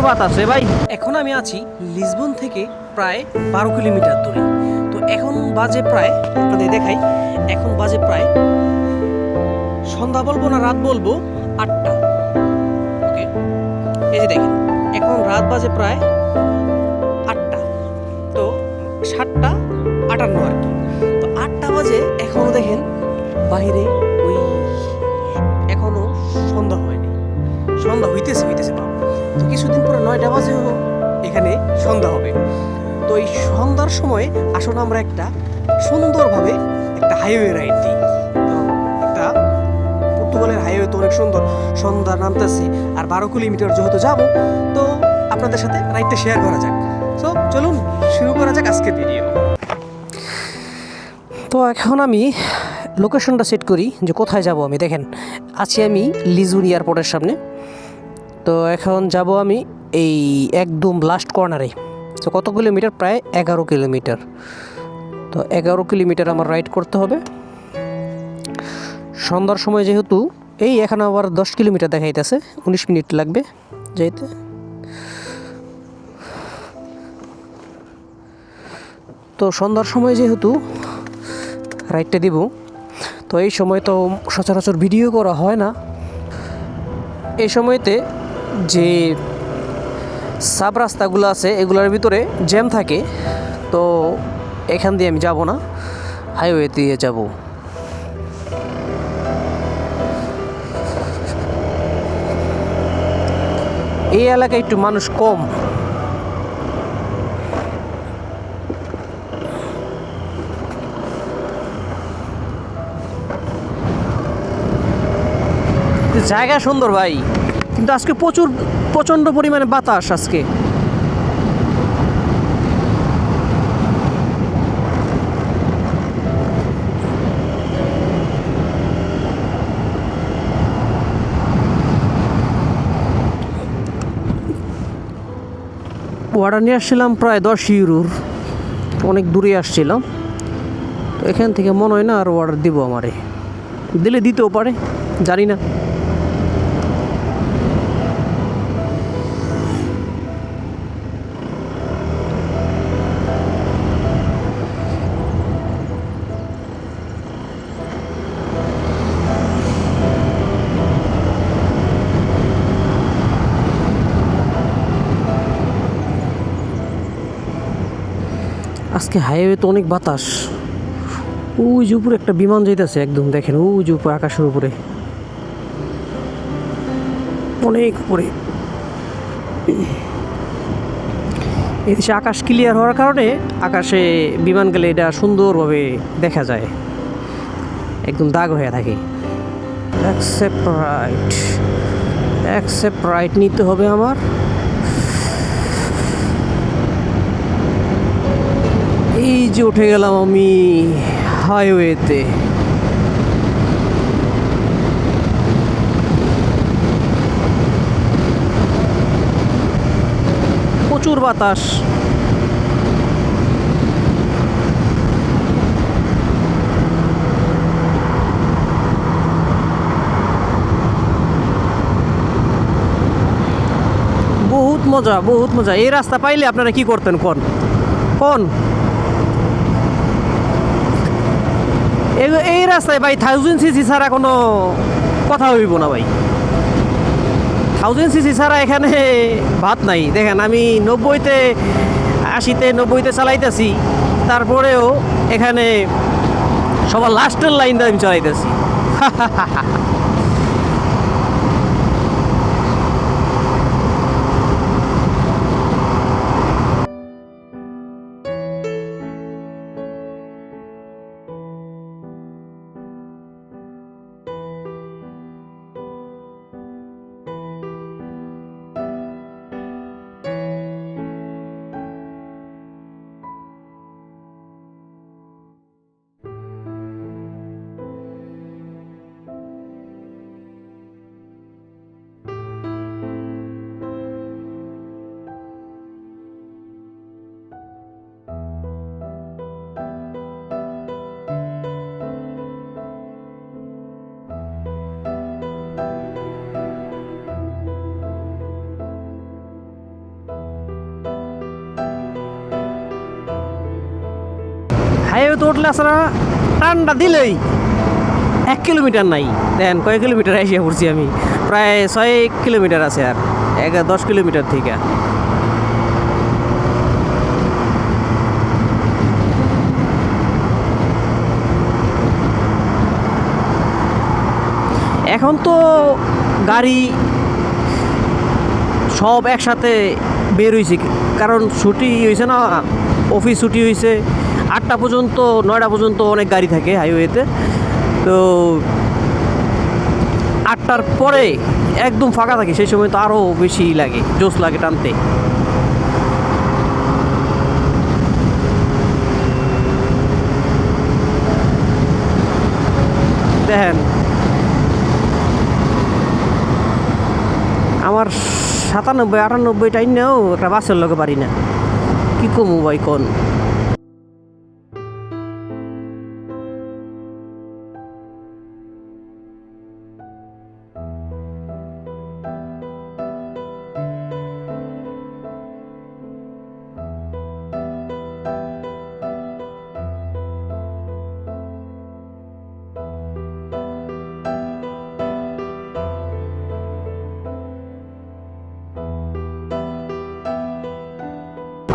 বাতাস রে ভাই। এখন আমি আছি লিসবন থেকে প্রায় 12 কিলোমিটার দূরে। তো এখন বাজে প্রায়, আপনাদের দেখাই, এখন বাজে প্রায় সন্ধ্যা বলবো না রাত বলবো 8টা। ওকে, এই যে দেখেন এখন রাত বাজে প্রায় 8টা, তো 7টা 58 আর কি। তো 8টা বাজে এখনো দেখেন বাইরে ওই এখনো সন্ধ্যা হয়নি, সন্ধ্যা হইতেছে বাবা। তো কিছুদিন পরে 9টা বাজেও এখানে সন্ধ্যা হবে। তো এই সন্ধ্যার সময় আসলে আমরা একটা সুন্দরভাবে একটা হাইওয়ে রাইড দিই। তো একটা পর্তুগালের হাইওয়ে তো অনেক সুন্দর, সন্ধ্যা নামতেছে আর 12 কিলোমিটার যেহেতু যাব, তো আপনাদের সাথে রাইডটা শেয়ার করা যাক। তো চলুন শুরু করা যাক আজকের ভিডিও। তো এখন আমি লোকেশনটা সেট করি যে কোথায় যাব। আমি দেখেন আছি আমি লিজবন এয়ারপোর্টের সামনে। তো এখন যাব আমি এই একদম লাস্ট কর্নারে। তো কত কিলোমিটার? প্রায় 11 কিলোমিটার। তো 11 কিলোমিটার আমার রাইড করতে হবে সন্ধ্যার সময়, যেহেতু এই এখানে আবার 10 কিলোমিটার দেখাইতেছে, 19 মিনিট লাগবে যেতে। তো সন্ধ্যার সময় যেহেতু রাইডটা দিব, তো এই সময় তো সচরাচর ভিডিও করা হয় না। এই সময়তে যে সাব রাস্তাগুলো আছে এগুলোর ভিতরে জ্যাম থাকে, তো এখান দিয়ে আমি যাব না, হাইওয়ে দিয়ে যাব। এই এলাকায় একটু মানুষ কম। জায়গা সুন্দর ভাই, কিন্তু আজকে প্রচণ্ড পরিমাণে বাতাস আজকে। অর্ডার নিয়ে আসছিলাম প্রায় 10 ইউরোর, অনেক দূরে আসছিলাম। তো এখান থেকে মনে হয় না আর অর্ডার দিব, আমারে দিলে দিতেও পারে, জানি না। আজকে হাইওয়ে তো অনেক বাতাস। ওই যে উপরে একটা বিমান যাইতেছে, একদম দেখেন ওই যে উপরে আকাশের উপরে, অনেক উপরে। এদেশে আকাশ ক্লিয়ার হওয়ার কারণে আকাশে বিমান গেলে এটা সুন্দরভাবে দেখা যায়, একদম দাগ হয়ে থাকে। অ্যাকসেপ্ট রাইট নিতে হবে আমার। এই যে উঠে গেলাম আমি হাইওয়েতে। প্রচুর বাতাস। বহুত মজা। এই রাস্তা পাইলে আপনারা কি করতেন কোন কোন? এই রাস্তায় ভাই 1000 সিসি ছাড়া কোনো কথা হইব না ভাই। 1000 সিসি ছাড়া এখানে ভাত নাই। দেখেন আমি 90তে 80তে 90তে চালাইতেছি, তারপরেও এখানে সবার লাস্টের লাইন দিয়ে আমি চালাইতেছি। হাইওয়ে তো উঠলে আসলে টানটা দিলেই 1 কিলোমিটার নাই, দেন কয়েক কিলোমিটার এসে পড়ছি আমি, প্রায় 6 কিলোমিটার আছে আর 10 কিলোমিটার থেকে। এখন তো গাড়ি সব একসাথে বের হয়েছে, কারণ ছুটি হয়েছে না, অফিস ছুটি হয়েছে। 8টা পর্যন্ত 9টা পর্যন্ত অনেক গাড়ি থাকে হাইওয়েতে, তো 8টার পরে একদম ফাঁকা থাকে, সেই সময় তো আরও বেশি লাগে, জোশ লাগে টানতে। দেখেন আমার 97-98 টাইম নেও একটা বাসের লোকে পারি না, কি কমু ভাই কোন।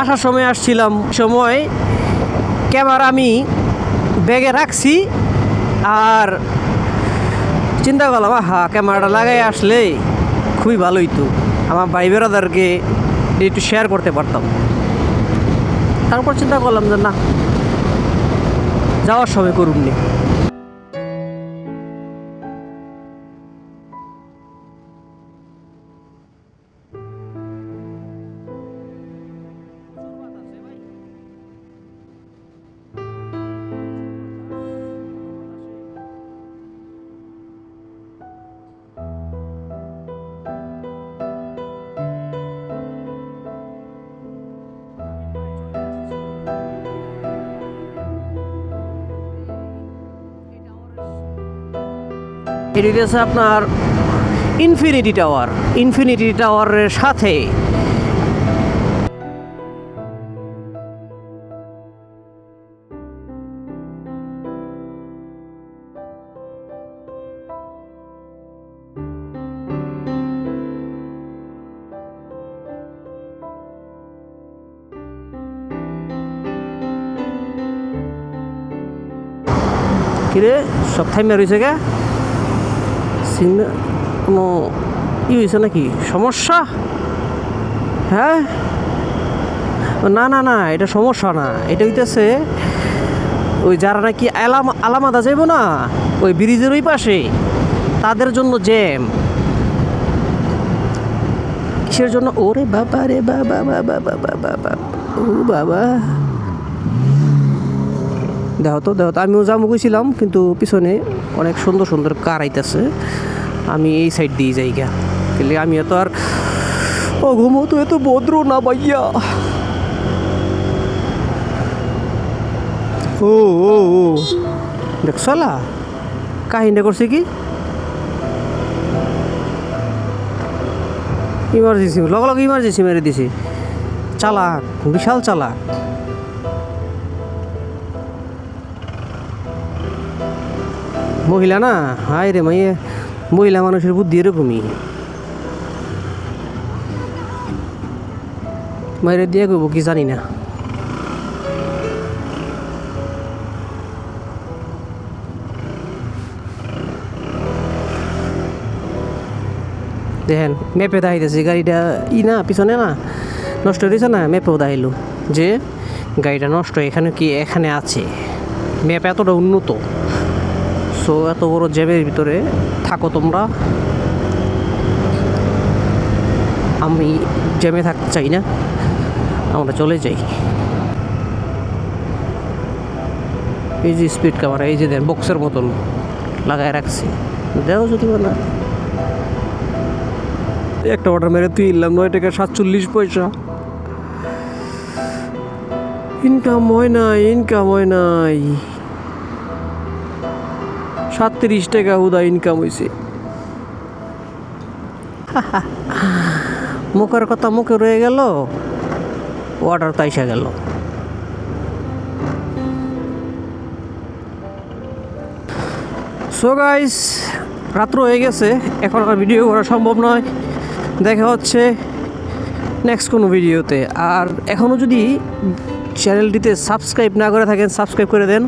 আসার সময় আসছিলাম সময় ক্যামেরা আমি ব্যাগে রাখছি, আর চিন্তা করলাম ক্যামেরাটা লাগাই আসলে খুবই ভালো হইতো, আমার ভাই বেড়াদারকে একটু শেয়ার করতে পারতাম। তারপর চিন্তা করলাম যে না, যাওয়ার সময় করুন নি। এটি হচ্ছে আপনার ইনফিনিটি টাওয়ার। ইনফিনিটি টাওয়ারের সাথে কিরে সব থাইমা রয়েছে গে, কোনো ই হয়েছে নাকি, সমস্যা? হ্যাঁ না না না, এটা সমস্যা না, এটা হইতেছে ওই যারা নাকি আলামাদা যাইব না ওই ব্রিজের ওই পাশে, তাদের জন্য জ্যাম। কিসের জন্য? ওরে বাবা রে বাবা বাবা বাবা বাবা, ও বাবা, দেখো তো আমিও যাবো গেছিলাম, কিন্তু পিছনে অনেক সুন্দর সুন্দর কার আইতেছে, আমি এই সাইড দিয়ে যাই গা, তাহলে আমি এত আর ঘুমো তো এত ভদ্র না ভাইয়া। ও ও ও দেখছলা কাহিনীটা করছে কি, ইমার্জেন্সি লগে ইমার্জেন্সি মেরে দিছি, চালাক, বিশাল চালাক। মহিলা না, হায় রে মাইয়ে, মহিলা মানুষের বুদ্ধি এরকমই, মায়ের দিয়ে করবো কি জানি না। দেখেন ম্যাপে দেখাইতেছে গাড়িটা না পিছনে না নষ্ট হয়েছে না, ম্যাপেও দেখাইলো যে গাড়িটা নষ্ট এখানে আছে। ম্যাপ এতটা উন্নত, সো এত বড় জ্যামের ভিতরে থাকো তোমরা, আমি জ্যামে থাকতে চাই না, আমরা চলে যাই। এই যে স্পিড ক্যামেরা, এই যে দেন বক্সের মতন লাগায় রাখছি, দেও যদি না। একটা অর্ডার মেরে তুই এলাম 9 টাকা 47 পয়সা, ইনকাম হয় নাই 37 টাকা হুদা ইনকাম হয়েছে। মুখের কথা মুখে রয়ে গেল, অর্ডার তাইসা গেল। সো গাইস, রাত্র হয়ে গেছে, এখন আর ভিডিও করা সম্ভব নয়। দেখা হচ্ছে নেক্সট কোনো ভিডিওতে। আর এখনও যদি চ্যানেলটিতে সাবস্ক্রাইব না করে থাকেন, সাবস্ক্রাইব করে দেন।